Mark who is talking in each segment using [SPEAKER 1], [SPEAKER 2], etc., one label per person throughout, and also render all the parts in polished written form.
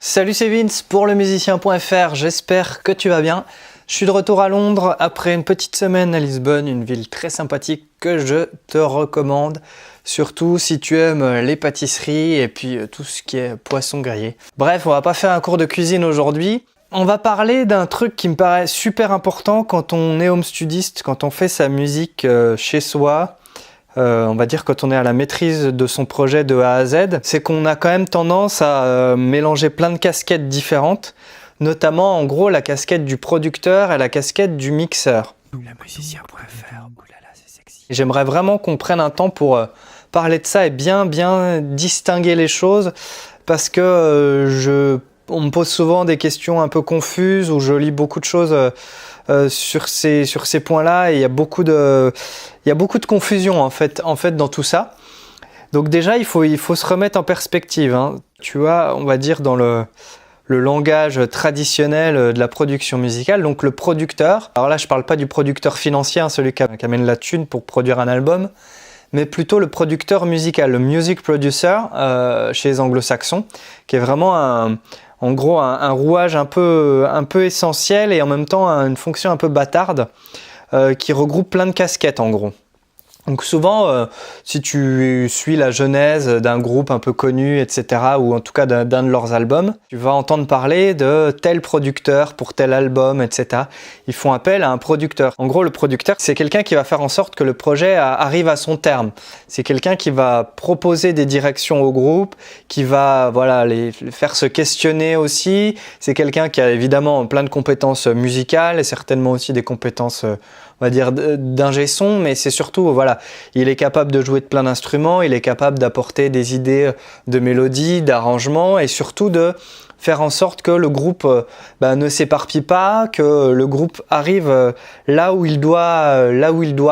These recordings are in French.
[SPEAKER 1] Salut, c'est Vince pour lemusicien.fr, j'espère que tu vas bien. Je suis de retour à Londres après une petite semaine à Lisbonne, une ville très sympathique que je te recommande, surtout si tu aimes les pâtisseries et puis tout ce qui est poisson grillé. Bref, on va pas faire un cours de cuisine aujourd'hui. On va parler d'un truc qui me paraît super important quand on est home studiste, quand on fait sa musique chez soi. On va dire quand on est à la maîtrise de son projet de A à Z, c'est qu'on a quand même tendance à mélanger plein de casquettes différentes, notamment en gros la casquette du producteur et la casquette du mixeur.
[SPEAKER 2] Lemusicien.fr, oulala c'est sexy.
[SPEAKER 1] J'aimerais vraiment qu'on prenne un temps pour parler de ça et bien distinguer les choses, parce que on me pose souvent des questions un peu confuses, ou je lis beaucoup de choses sur ces points-là, et il y a beaucoup de confusion en fait dans tout ça. Donc déjà, il faut se remettre en perspective, hein. Tu vois, on va dire dans le langage traditionnel de la production musicale, donc le producteur, alors là je parle pas du producteur financier, hein, celui qui amène la thune pour produire un album, mais plutôt le producteur musical, le music producer chez les anglo-saxons, qui est vraiment en gros un rouage un peu essentiel et en même temps une fonction un peu bâtarde qui regroupe plein de casquettes en gros. Donc souvent, si tu suis la genèse d'un groupe un peu connu, etc., ou en tout cas d'un de leurs albums, tu vas entendre parler de tel producteur pour tel album, etc. Ils font appel à un producteur. En gros, le producteur, c'est quelqu'un qui va faire en sorte que le projet arrive à son terme. C'est quelqu'un qui va proposer des directions au groupe, qui va les faire se questionner aussi. C'est quelqu'un qui a évidemment plein de compétences musicales et certainement aussi des compétences on va dire d'ingé son, mais c'est surtout, il est capable de jouer de plein d'instruments, il est capable d'apporter des idées de mélodie, d'arrangement, et surtout de faire en sorte que le groupe ne s'éparpille pas, que le groupe arrive là où il doit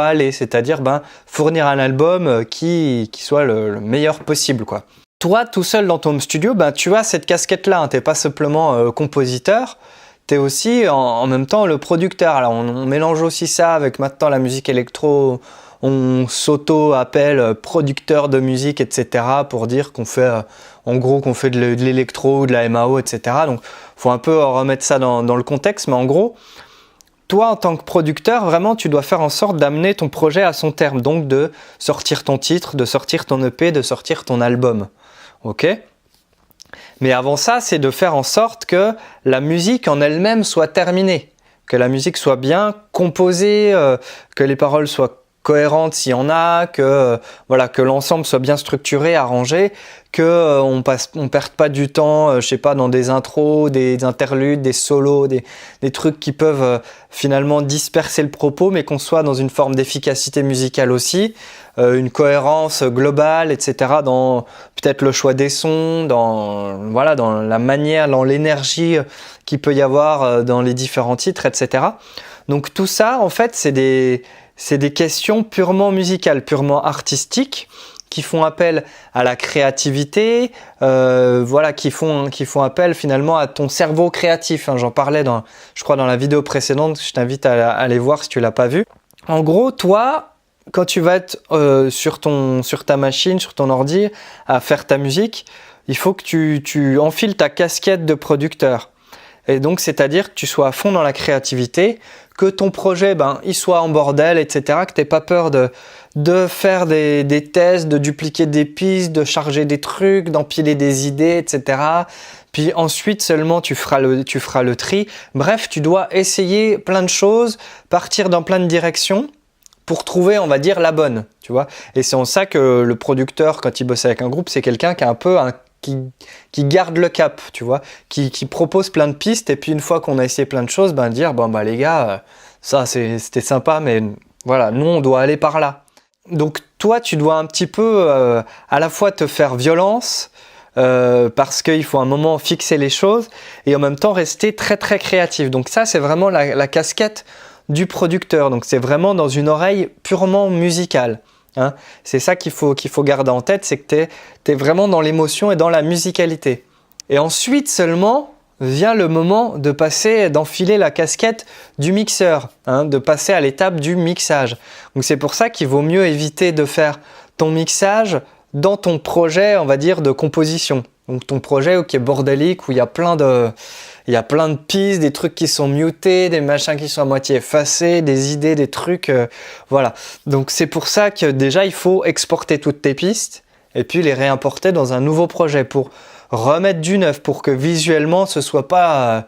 [SPEAKER 1] aller, c'est-à-dire fournir un album qui soit le meilleur possible, quoi. Toi, tout seul dans ton home studio, tu as cette casquette-là, hein, t'es pas simplement compositeur, t'es aussi en même temps le producteur. Alors on mélange aussi ça avec maintenant la musique électro, on s'auto-appelle producteur de musique, etc. pour dire qu'on fait, en gros, qu'on fait de l'électro ou de la MAO, etc. Donc faut un peu remettre ça dans le contexte, mais en gros, toi en tant que producteur, vraiment tu dois faire en sorte d'amener ton projet à son terme, donc de sortir ton titre, de sortir ton EP, de sortir ton album. Ok ? Mais avant ça, c'est de faire en sorte que la musique en elle-même soit terminée, que la musique soit bien composée, que les paroles soient cohérentes s'il y en a, que l'ensemble soit bien structuré, arrangé, que on perde pas du temps, dans des intros, des interludes, des solos, des trucs qui peuvent finalement disperser le propos, mais qu'on soit dans une forme d'efficacité musicale aussi, une cohérence globale, etc. dans peut-être le choix des sons, dans la manière, dans l'énergie qu'il peut y avoir dans les différents titres, etc. Donc tout ça, en fait, c'est des questions purement musicales, purement artistiques, qui font appel à la créativité, qui font appel finalement à ton cerveau créatif, hein. J'en parlais je crois dans la vidéo précédente, je t'invite à aller voir si tu l'as pas vue. En gros, toi, quand tu vas être sur ta machine, sur ton ordi, à faire ta musique, il faut que tu enfiles ta casquette de producteur. Et donc, c'est-à-dire que tu sois à fond dans la créativité, que ton projet, il soit en bordel, etc., que tu n'aies pas peur de faire des tests, de dupliquer des pistes, de charger des trucs, d'empiler des idées, etc. Puis ensuite seulement tu feras le tri. Bref, tu dois essayer plein de choses, partir dans plein de directions pour trouver, on va dire, la bonne, tu vois. Et c'est en ça que le producteur, quand il bosse avec un groupe, c'est quelqu'un qui a un peu qui garde le cap, tu vois, qui propose plein de pistes, et puis une fois qu'on a essayé plein de choses, dire les gars, ça c'était sympa, mais voilà, nous on doit aller par là. Donc toi tu dois un petit peu à la fois te faire violence, parce qu'il faut un moment fixer les choses, et en même temps rester très très créatif. Donc ça c'est vraiment la casquette du producteur, donc c'est vraiment dans une oreille purement musicale. Hein, c'est ça qu'il faut garder en tête, c'est que t'es vraiment dans l'émotion et dans la musicalité. Et ensuite seulement vient le moment d'enfiler la casquette du mixeur, hein, de passer à l'étape du mixage. Donc c'est pour ça qu'il vaut mieux éviter de faire ton mixage dans ton projet, on va dire, de composition. Donc ton projet qui est bordélique, où il y a plein de pistes, des trucs qui sont mutés, des machins qui sont à moitié effacés, des idées, des trucs, voilà. Donc c'est pour ça que déjà il faut exporter toutes tes pistes et puis les réimporter dans un nouveau projet pour remettre du neuf, pour que visuellement ce soit pas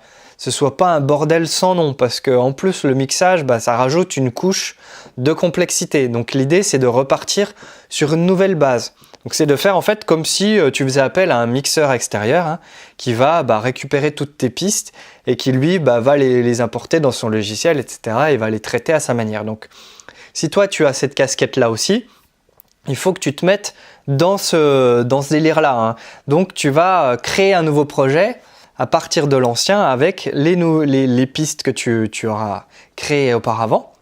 [SPEAKER 1] un bordel sans nom, parce que en plus le mixage, ça rajoute une couche de complexité. Donc l'idée c'est de repartir sur une nouvelle base. Donc c'est de faire en fait comme si tu faisais appel à un mixeur extérieur qui va récupérer toutes tes pistes et qui lui va les importer dans son logiciel, etc. et va les traiter à sa manière. Donc si toi tu as cette casquette là aussi, il faut que tu te mettes dans ce délire-là. Donc tu vas créer un nouveau projet à partir de l'ancien avec les pistes que tu auras créées auparavant.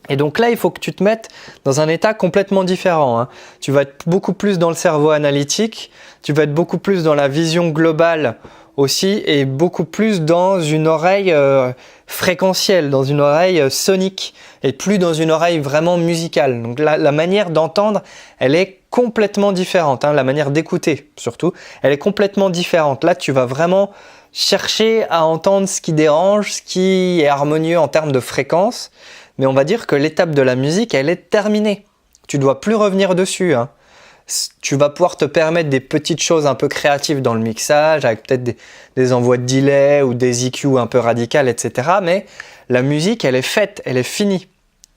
[SPEAKER 1] Et donc là, il faut que tu te mettes dans un état complètement différent. Tu vas être beaucoup plus dans le cerveau analytique, tu vas être beaucoup plus dans la vision globale aussi et beaucoup plus dans une oreille fréquentielle, dans une oreille sonique et plus dans une oreille vraiment musicale. Donc la manière d'entendre, elle est complètement différente. La manière d'écouter surtout, elle est complètement différente. Là, tu vas vraiment chercher à entendre ce qui dérange, ce qui est harmonieux en termes de fréquence. Mais on va dire que l'étape de la musique, elle est terminée. Tu ne dois plus revenir dessus. Tu vas pouvoir te permettre des petites choses un peu créatives dans le mixage, avec peut-être des envois de delay ou des EQ un peu radicales, etc. Mais la musique, elle est faite, elle est finie.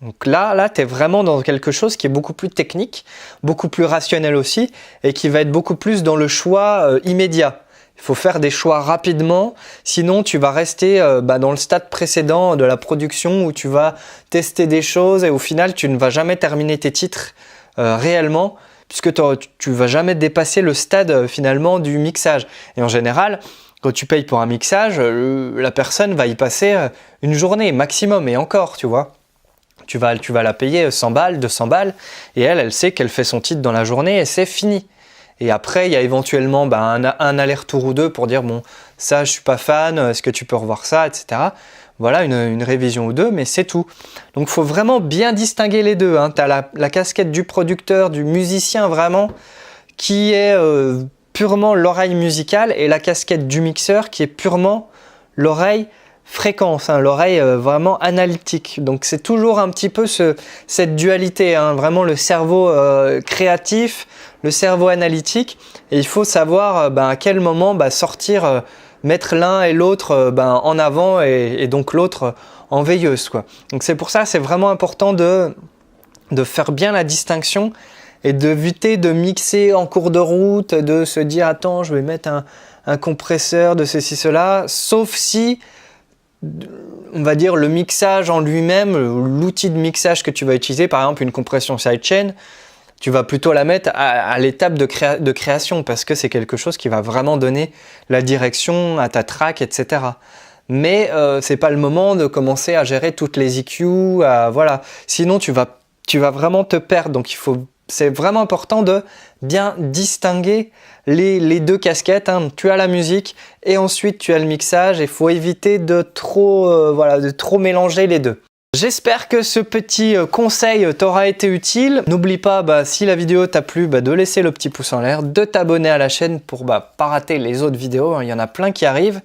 [SPEAKER 1] Donc là tu es vraiment dans quelque chose qui est beaucoup plus technique, beaucoup plus rationnel aussi, et qui va être beaucoup plus dans le choix immédiat. Il faut faire des choix rapidement, sinon tu vas rester dans le stade précédent de la production où tu vas tester des choses et au final tu ne vas jamais terminer tes titres réellement, puisque tu ne vas jamais dépasser le stade finalement du mixage. Et en général, quand tu payes pour un mixage, la personne va y passer une journée maximum et encore, tu vois. Tu vas la payer 100 balles, 200 balles et elle sait qu'elle fait son titre dans la journée et c'est fini. Et après, il y a éventuellement un aller-retour ou deux pour dire « bon, ça, je suis pas fan, est-ce que tu peux revoir ça ?» etc. Voilà, une révision ou deux, mais c'est tout. Donc, il faut vraiment bien distinguer les deux. Tu as la casquette du producteur, du musicien vraiment, qui est purement l'oreille musicale, et la casquette du mixeur qui est purement l'oreille fréquence, l'oreille vraiment analytique. Donc c'est toujours un petit peu cette dualité, vraiment le cerveau créatif, le cerveau analytique, et il faut savoir à quel moment sortir, mettre l'un et l'autre en avant et donc l'autre en veilleuse, quoi. Donc c'est pour ça, c'est vraiment important de faire bien la distinction et d'éviter de mixer en cours de route, de se dire attends, je vais mettre un compresseur de ceci, cela, sauf si on va dire le mixage en lui-même, l'outil de mixage que tu vas utiliser, par exemple une compression sidechain, tu vas plutôt la mettre à l'étape de création parce que c'est quelque chose qui va vraiment donner la direction à ta track, etc. Mais c'est pas le moment de commencer à gérer toutes les EQ, voilà. Sinon tu vas vraiment te perdre. Donc c'est vraiment important de bien distinguer les deux casquettes. Tu as la musique et ensuite tu as le mixage. Il faut éviter de trop mélanger les deux. J'espère que ce petit conseil t'aura été utile. N'oublie pas, si la vidéo t'a plu, de laisser le petit pouce en l'air, de t'abonner à la chaîne pour pas rater les autres vidéos. Il y en a plein qui arrivent.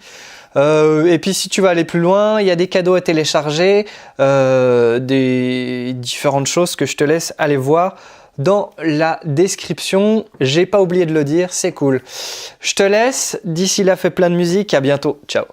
[SPEAKER 1] Et puis si tu veux aller plus loin, il y a des cadeaux à télécharger, des différentes choses que je te laisse aller voir dans la description. J'ai pas oublié de le dire, c'est cool. Je te laisse, d'ici là fais plein de musique, à bientôt, ciao.